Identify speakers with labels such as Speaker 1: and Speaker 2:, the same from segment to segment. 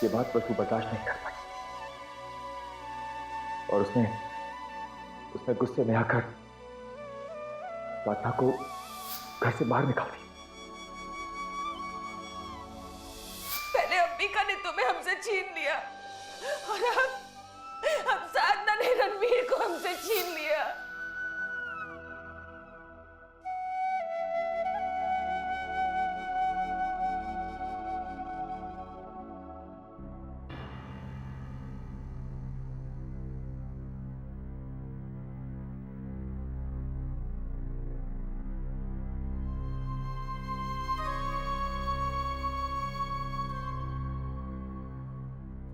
Speaker 1: ये बात वसु बर्दाश्त नहीं कर पाई और उसने उसने गुस्से में आकर साधना को घर से बाहर निकाल दी।
Speaker 2: पहले अंबिका ने तुम्हें हमसे छीन लिया और अब साधना ने रणवीर को हमसे छीन लिया।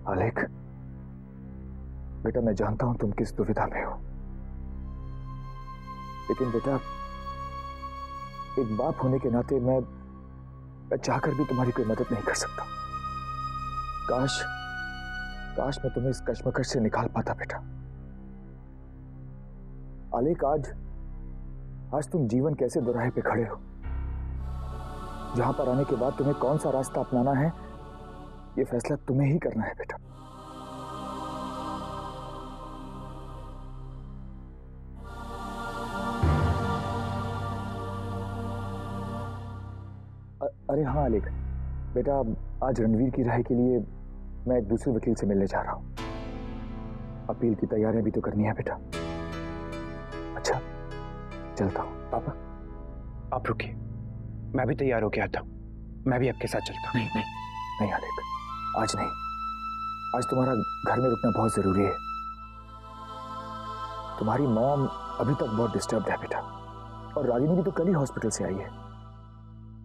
Speaker 1: आलेख, बेटा मैं जानता हूं तुम किस दुविधा में हो, लेकिन बेटा एक बाप होने के नाते मैं चाहकर भी तुम्हारी कोई मदद नहीं कर सकता। काश काश मैं तुम्हें इस कश्मकश से निकाल पाता बेटा। आलेख, आज तुम जीवन कैसे दोराहे पे खड़े हो, जहां पर आने के बाद तुम्हें कौन सा रास्ता अपनाना है ये फैसला तुम्हें ही करना है बेटा। अरे हाँ आलेख बेटा, आज रणवीर की राय के लिए मैं एक दूसरे वकील से मिलने जा रहा हूं। अपील की तैयारियां भी तो करनी है बेटा। अच्छा चलता हूं।
Speaker 3: पापा आप रुकिए, मैं भी तैयार होके आता हूं, मैं भी आपके साथ चलता हूं।
Speaker 1: नहीं नहीं नहीं आलेख, आज नहीं, आज तुम्हारा घर में रुकना बहुत जरूरी है। तुम्हारी मॉम अभी तक बहुत डिस्टर्ब्ड है बेटा, और रागिनी भी तो कल ही हॉस्पिटल से आई है।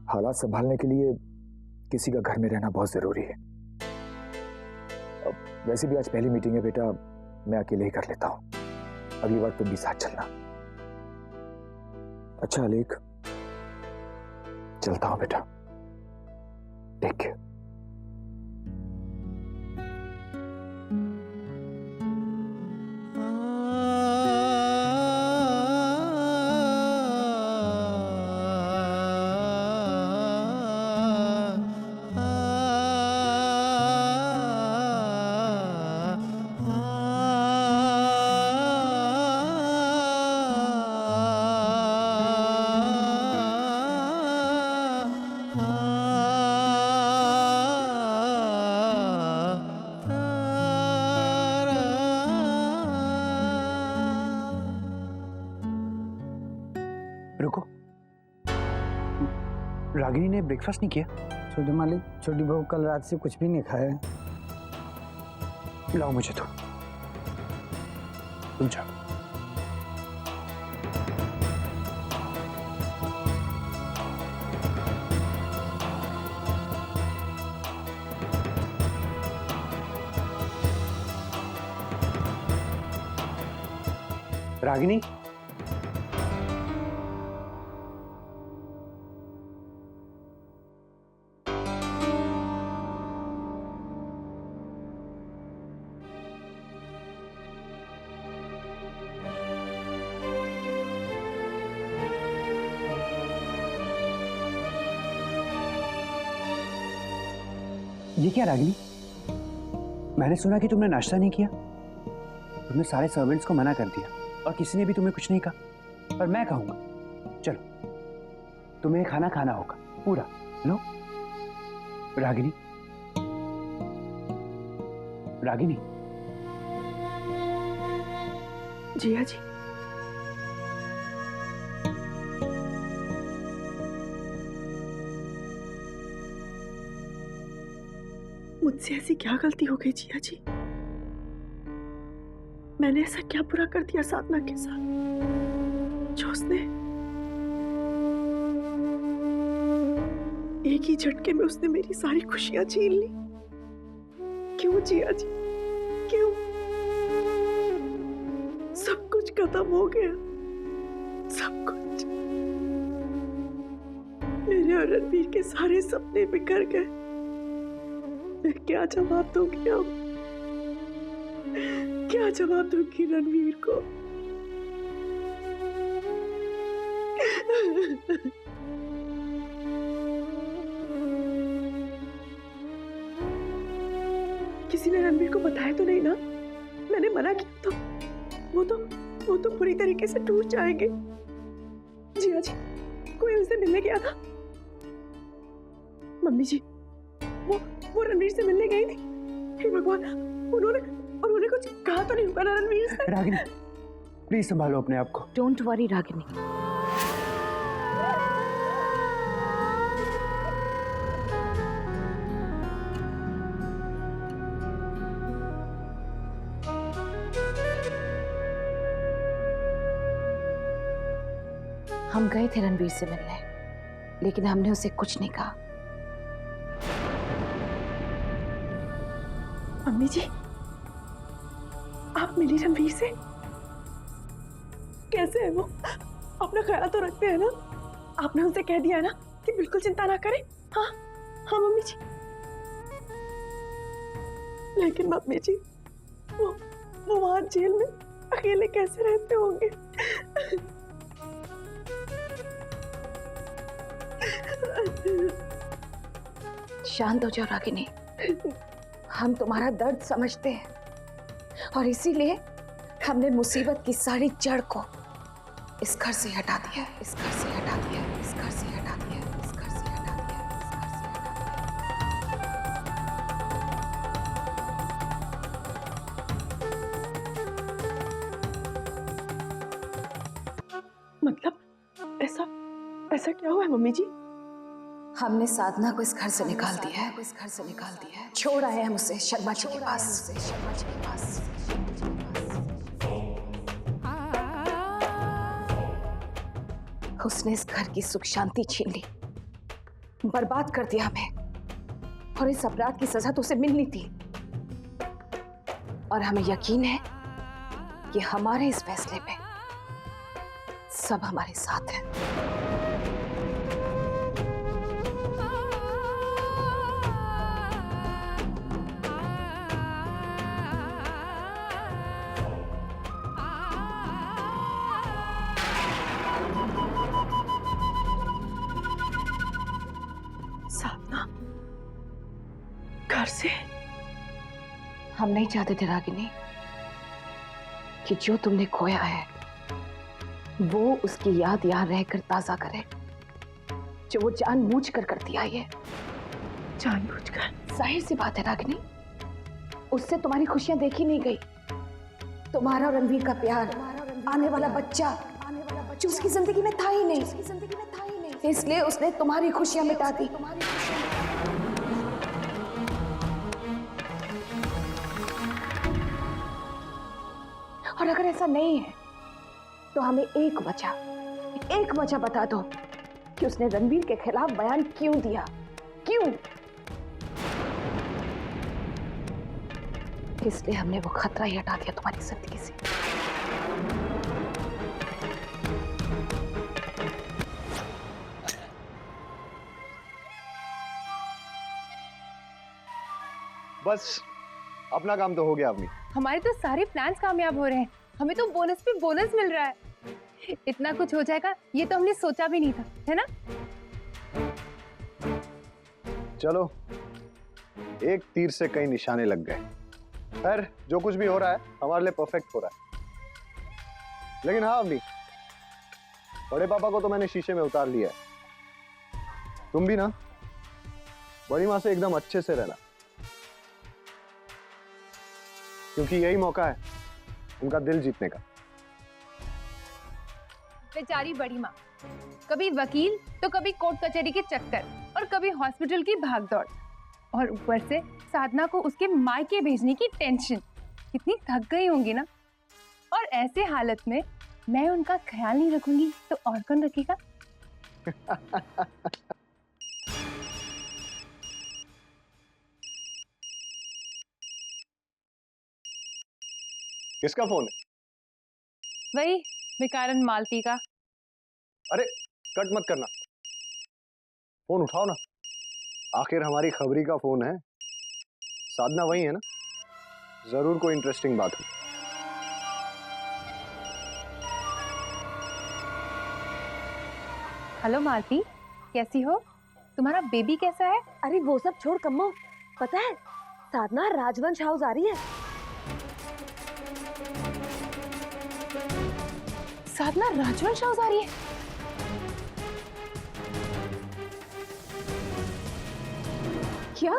Speaker 1: हालात संभालने के लिए किसी का घर में रहना बहुत जरूरी है। अब वैसे भी आज पहली मीटिंग है बेटा, मैं अकेले ही कर लेता हूं। अगली बार तुम भी साथ चलना। अच्छा आलेख, चलता हूं बेटा। Take care.
Speaker 3: रुको, रागिनी ने ब्रेकफास्ट नहीं किया?
Speaker 4: छोटे मालिक, छोटी बहू कल रात से कुछ भी नहीं खाया।
Speaker 3: लाओ मुझे तो, तुम जाओ। रागिनी, ये क्या रागिनी, मैंने सुना कि तुमने नाश्ता नहीं किया। तुमने सारे सर्वेंट्स को मना कर दिया और किसी ने भी तुम्हें कुछ नहीं कहा, पर मैं कहूंगा चलो तुम्हें खाना खाना होगा पूरा। लो रागिनी, रागिनी।
Speaker 2: जिया जी, मुझसे ऐसी क्या गलती हो गई जिया जी? मैंने ऐसा क्या बुरा कर दिया साधना के साथ जो उसने एक ही झटके में उसने मेरी सारी खुशियां छीन ली? क्यों जिया जी, क्यों? सब कुछ खत्म हो गया, सब कुछ। मेरे और रणवीर के सारे सपने बिखर गए। मैं क्या जवाब दूंगी अब? क्या जवाब दूंगी रणवीर को?
Speaker 5: किसी ने रणवीर को बताया तो नहीं ना? मैंने मना किया तो वो तो पूरी तरीके से टूट जाएंगे। जी हाँ जी, कोई उनसे मिलने गया था। मम्मी जी, वो रणवीर से मिलने गई थी। हे भगवान, उन्होंने कुछ कहा तो नहीं होगा ना रणवीर से?
Speaker 3: रागिनी, प्लीज संभालो अपने आप को।
Speaker 2: डोंट वरी रागिनी, हम गए थे रणवीर से मिलने, लेकिन हमने उसे कुछ नहीं कहा।
Speaker 5: मम्मी जी, आप मिली रणवीर से? कैसे है वो? अपना ख्याल तो रखते हैं ना? आपने उनसे कह दिया है ना कि बिल्कुल चिंता ना करें? हाँ हाँ मम्मी जी। लेकिन मम्मी जी, वो वहां जेल में अकेले कैसे रहते होंगे?
Speaker 2: शांत हो जाओ रागिनी, हम तुम्हारा दर्द समझते हैं और इसीलिए हमने मुसीबत की सारी जड़ को इस घर से हटा दिया, इस घर से हटा दिया, इस घर से हटा दिया, इस घर से हटा दिया, इस घर से हटा दिया।
Speaker 5: मतलब ऐसा क्या हुआ है मम्मी जी?
Speaker 2: हमने साधना को इस घर से निकाल दिया है, इस घर से निकाल दिया है। छोड़ आए हम उसे शर्मा जी के पास, शर्मा जी के पास। उसने इस घर की सुख शांति छीन ली, बर्बाद कर दिया हमें, और इस अपराध की सजा तो उसे मिलनी थी। और हमें यकीन है कि हमारे इस फैसले पे सब हमारे साथ हैं।
Speaker 5: साधना घर से?
Speaker 2: हम नहीं चाहते थे रागिनी कि जो तुमने खोया है वो उसकी याद यहाँ रहकर ताजा करे, जो वो जानबूझकर करती आई है।
Speaker 5: जानबूझकर?
Speaker 2: जाहिर सी बात है रागिनी, उससे तुम्हारी खुशियां देखी नहीं गई। तुम्हारा और रणवीर का प्यार, आने वाला बच्चा, जो उसकी जिंदगी में था ही नहीं, इसलिए उसने तुम्हारी खुशियां मिटा दी। और अगर ऐसा नहीं है तो हमें एक वजह बता दो कि उसने रणवीर के खिलाफ बयान क्यों दिया, क्यों? इसलिए हमने वो खतरा ही हटा दिया तुम्हारी जिंदगी से।
Speaker 6: बस अपना काम तो हो गया अपनी।
Speaker 7: हमारे तो सारे प्लान्स कामयाब हो रहे हैं, हमें तो बोनस पे बोनस मिल रहा है। इतना कुछ हो जाएगा ये तो हमने सोचा भी नहीं था, है ना?
Speaker 6: चलो, एक तीर से कई निशाने लग गए। खैर, जो कुछ भी हो रहा है हमारे लिए परफेक्ट हो रहा है। लेकिन हाँ अम्मी, बड़े पापा को तो मैंने शीशे में उतार लिया है। तुम भी ना बड़ी माँ से एकदम अच्छे से रहना, क्योंकि यही मौका है उनका दिल जीतने का।
Speaker 7: बेचारी बड़ी माँ, कभी वकील तो कभी कोर्ट कचहरी के चक्कर और कभी हॉस्पिटल की भागदौड़, और ऊपर से साधना को उसके मायके भेजने की टेंशन। कितनी थक गई होंगी ना। और ऐसे हालत में मैं उनका ख्याल नहीं रखूंगी तो और कौन रखेगा?
Speaker 6: किसका फोन है?
Speaker 7: वही विकारन मालती का।
Speaker 6: अरे कट मत करना, फोन उठाओ ना, आखिर हमारी खबरी का फोन है। साधना वही है ना, जरूर कोई इंटरेस्टिंग बात हो।
Speaker 7: हेलो मालती, कैसी हो? तुम्हारा बेबी कैसा है?
Speaker 8: अरे वो सब छोड़ कम्मो, पता है साधना राजवंश हाउस आ रही है।
Speaker 7: साधना राजवंश हाउस आ रही है?
Speaker 2: क्या?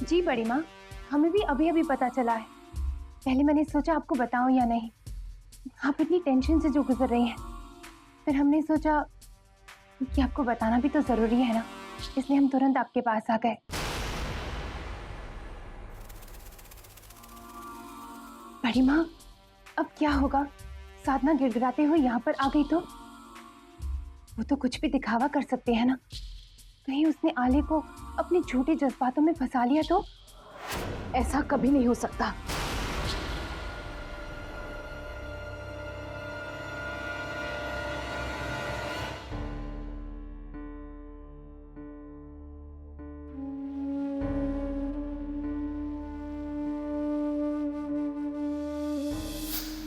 Speaker 7: जी बड़ी माँ, हमें भी अभी अभी पता चला है। पहले मैंने सोचा आपको बताऊं या नहीं, आप इतनी टेंशन से जो गुजर रही हैं, फिर हमने सोचा कि आपको बताना भी तो जरूरी है ना, इसलिए हम तुरंत आपके पास आ गए। बड़ी माँ, अब क्या होगा? साधना गिड़गिड़ाते हुए यहाँ पर आ गई तो? वो तो कुछ भी दिखावा कर सकते हैं ना, कहीं उसने आले को अपने झूठे जज्बातों में फंसा लिया तो?
Speaker 2: ऐसा कभी नहीं हो सकता।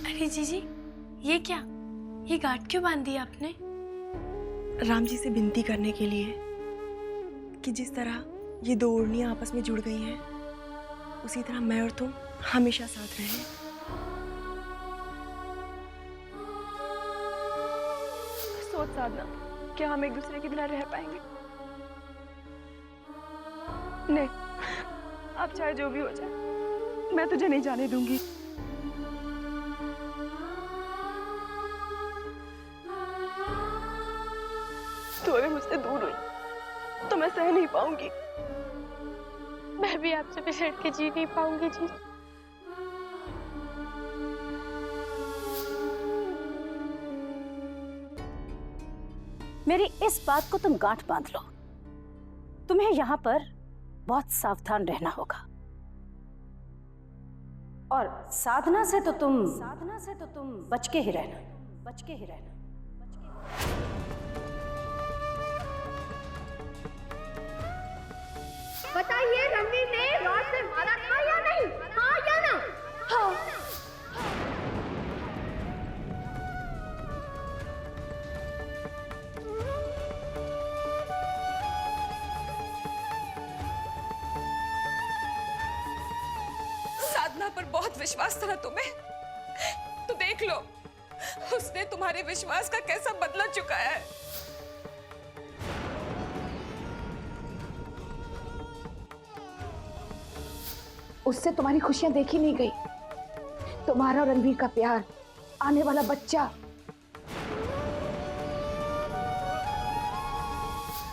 Speaker 9: अरे जीजी, ये क्या? ये गांठ क्यों बांध दी आपने? राम जी से विनती करने के लिए कि जिस तरह ये दो ओढ़नियां आपस में जुड़ गई हैं, उसी तरह मैं और तुम हमेशा साथ रहें।
Speaker 5: सोच साधना, क्या हम एक दूसरे के बिना रह पाएंगे? नहीं, अब चाहे जो भी हो जाए, मैं तुझे नहीं जाने दूंगी। तू अगर मुझसे दूर हुई तो मैं सह नहीं पाऊंगी।
Speaker 9: मैं भी आपसे बिछड़ के जी नहीं पाऊंगी जी।
Speaker 10: मेरी इस बात को तुम गांठ बांध लो, तुम्हें यहाँ पर बहुत सावधान रहना होगा। और साधना से तो तुम बच के ही रहना, बच के ही रहना।
Speaker 8: बताइए, रणवीर ने रॉड से मारा था या नहीं? हाँ या ना? हाँ।
Speaker 11: साधना पर बहुत विश्वास था तुम्हें, तो देख लो उसने तुम्हारे विश्वास का कैसा बदला चुकाया है।
Speaker 2: उससे तुम्हारी खुशियां देखी नहीं गई, तुम्हारा और रणवीर का प्यार, आने वाला बच्चा।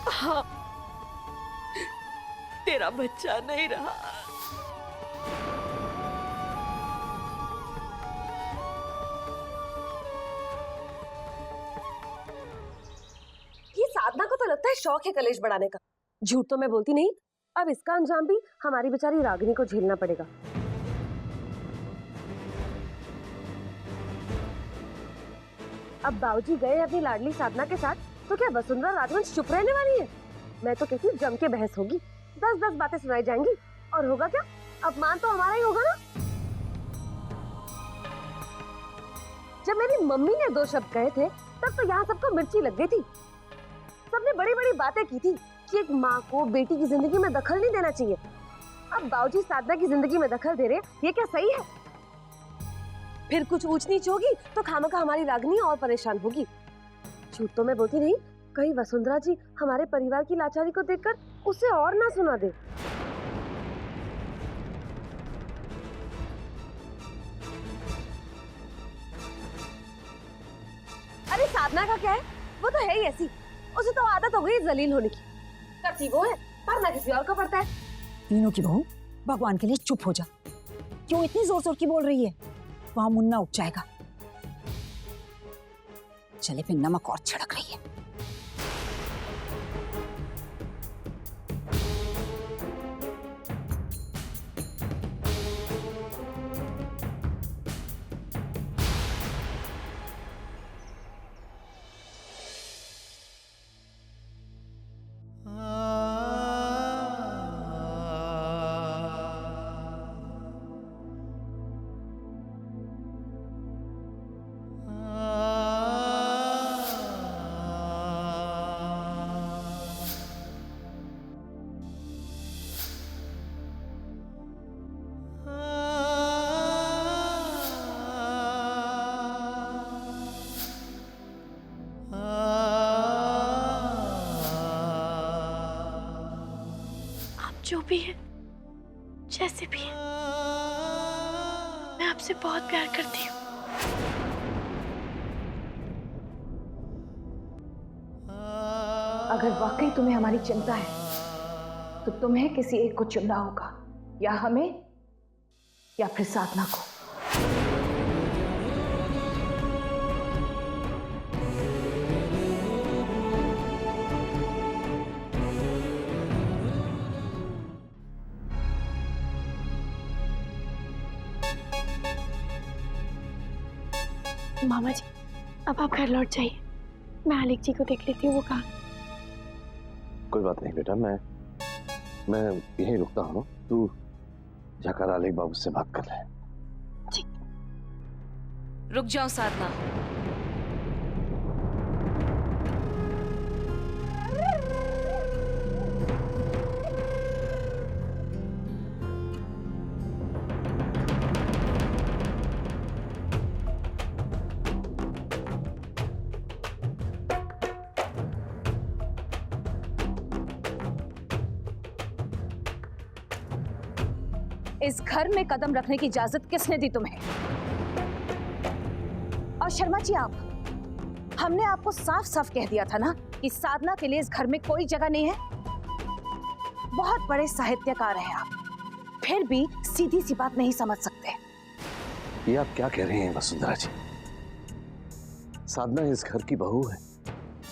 Speaker 5: हाँ, तेरा बच्चा नहीं रहा।
Speaker 8: ये साधना को तो लगता है शौक है कलेश बढ़ाने का। झूठ तो मैं बोलती नहीं, अब इसका अंजाम भी हमारी बेचारी रागिनी को झेलना पड़ेगा। अब बाबूजी गए अपनी लाडली साधना के साथ, तो क्या वसुंधरा राजवंश चुप रहने वाली है? मैं तो कहती हूँ जम के बहस होगी, 10-10 बातें सुनाई जाएंगी, और होगा क्या? अपमान तो हमारा ही होगा ना। जब मेरी मम्मी ने 2 शब्द कहे थे, तब तो यहाँ सबको मिर्ची लग गई थी। सबने बड़ी-बड़ी बातें की थी कि एक माँ को बेटी की जिंदगी में दखल नहीं देना चाहिए। अब बाबूजी साधना की जिंदगी में दखल दे रहे हैं, ये क्या सही है? फिर कुछ ऊंच नीच होगी तो खामखा हमारी रागिनी और परेशान होगी। झूठ तो मैं बोलती नहीं, कहीं वसुंधरा जी हमारे परिवार की लाचारी को देखकर उसे और ना सुना दे। अरे साधना का क्या है, वो तो है ही ऐसी, उसे तो आदत हो गई जलील होने की। करती वो है, पढ़ना किसी और को पड़ता है।
Speaker 10: तीनों की बहू, भगवान के लिए चुप हो जा। क्यों इतनी जोर जोर की बोल रही है? वहां मुन्ना उठ जाएगा। चले पे नमक और छिड़क रही है।
Speaker 9: जो भी है, जैसे भी है, मैं आपसे बहुत प्यार करती हूँ।
Speaker 2: अगर वाकई तुम्हें हमारी चिंता है तो तुम्हें किसी एक को चुनना होगा, या हमें या फिर साधना को।
Speaker 9: मामा जी, अब आप घर लौट जाइए। मैं आलिक जी को देख लेती हूँ, वो कहाँ।
Speaker 12: कोई बात नहीं बेटा, मैं यहीं रुकता हूँ। तू जाकर आलिक बाबू से बात कर ले।
Speaker 10: रुक जाओ साधना। इस घर में कदम रखने की इजाजत किसने दी तुम्हें? और शर्मा जी, हमने आपको साफ साफ कह दिया था ना कि साधना के लिए इस घर में कोई जगह नहीं है। बहुत बड़े साहित्यकार हैं आप, फिर भी सीधी सी बात नहीं समझ सकते।
Speaker 12: ये आप क्या कह रही हैं वसुंधरा जी? साधना इस घर की बहू है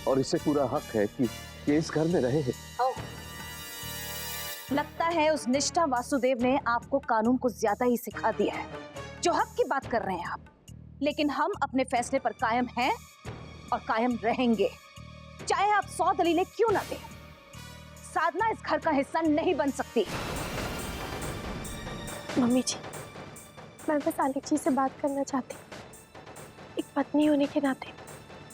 Speaker 12: और इसे पूरा हक है कि ये इस घर में रहे।
Speaker 10: लगता है उस निष्ठा वासुदेव ने आपको कानून को ज्यादा ही सिखा दिया है। जो हक की बात कर रहे हैं आप, लेकिन हम अपने फैसले पर कायम हैं और कायम रहेंगे, चाहे आप 100 दलीलें क्यों ना दें। साधना इस घर का हिस्सा नहीं बन सकती।
Speaker 9: मम्मी जी, मैं बस आलिक जी से बात करना चाहती हूँ। एक पत्नी होने के नाते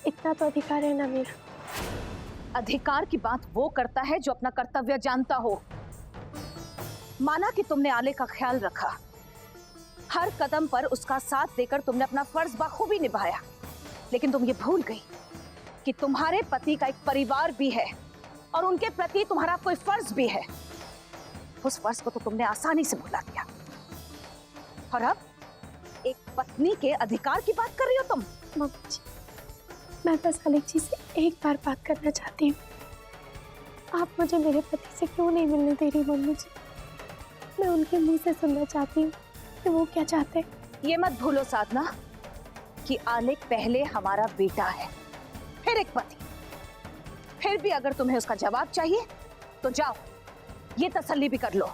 Speaker 9: इतना तो अधिकार है ना मेरा।
Speaker 10: अधिकार की बात वो करता है जो अपना कर्तव्य जानता हो। माना कि तुमने आले का ख्याल रखा, हर कदम पर उसका साथ देकर तुमने अपना फर्ज बखूबी निभाया, लेकिन तुम ये भूल गई कि तुम्हारे पति का एक परिवार भी है और उनके प्रति तुम्हारा कोई फर्ज भी है। उस फर्ज को तो तुमने आसानी से भुला दिया और अब एक पत्नी के अधिकार की बात कर रही हो तुम।
Speaker 9: मम्मी जी, मैं बस आलिक जी से एक बार बात करना चाहती हूँ। आप मुझे मेरे पति से क्यों नहीं मिलने दे रही मम्मी जी? मैं उनके मुंह से सुनना चाहती हूँ कि वो क्या चाहते हैं।
Speaker 10: ये मत भूलो साधना कि आलिक पहले हमारा बेटा है, फिर एक पति। फिर भी अगर तुम्हें उसका जवाब चाहिए तो जाओ, ये तसल्ली भी कर लो।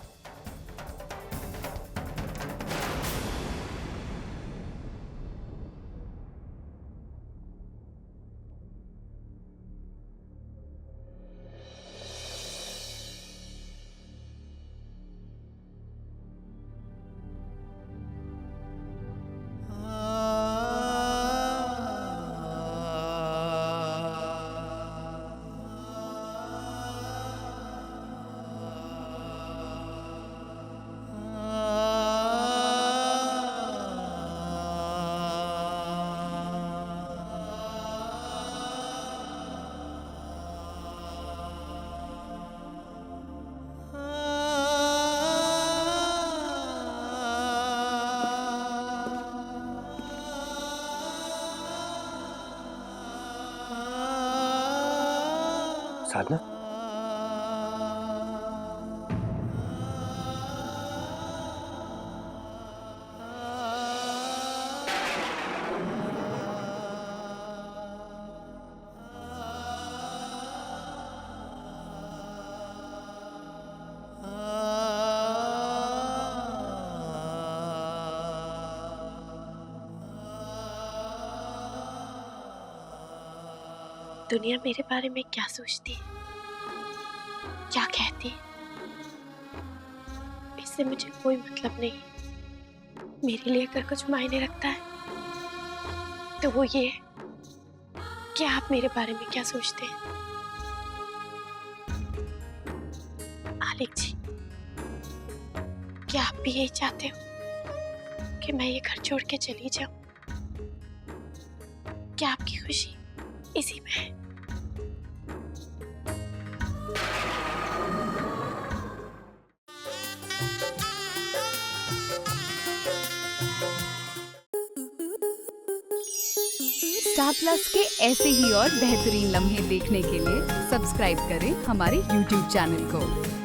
Speaker 12: साधना,
Speaker 9: दुनिया मेरे बारे में क्या सोचती है, क्या कहती है, इससे मुझे कोई मतलब नहीं। मेरे लिए अगर कुछ मायने रखता है तो वो ये है कि आप मेरे बारे में क्या सोचते हैं। आलिक जी, क्या आप भी यही चाहते हो कि मैं ये घर छोड़ के चली जाऊं? क्या आपकी खुशी इसी में है?
Speaker 13: स्टार प्लस के ऐसे ही और बेहतरीन लम्हे देखने के लिए सब्सक्राइब करें हमारे YouTube चैनल को।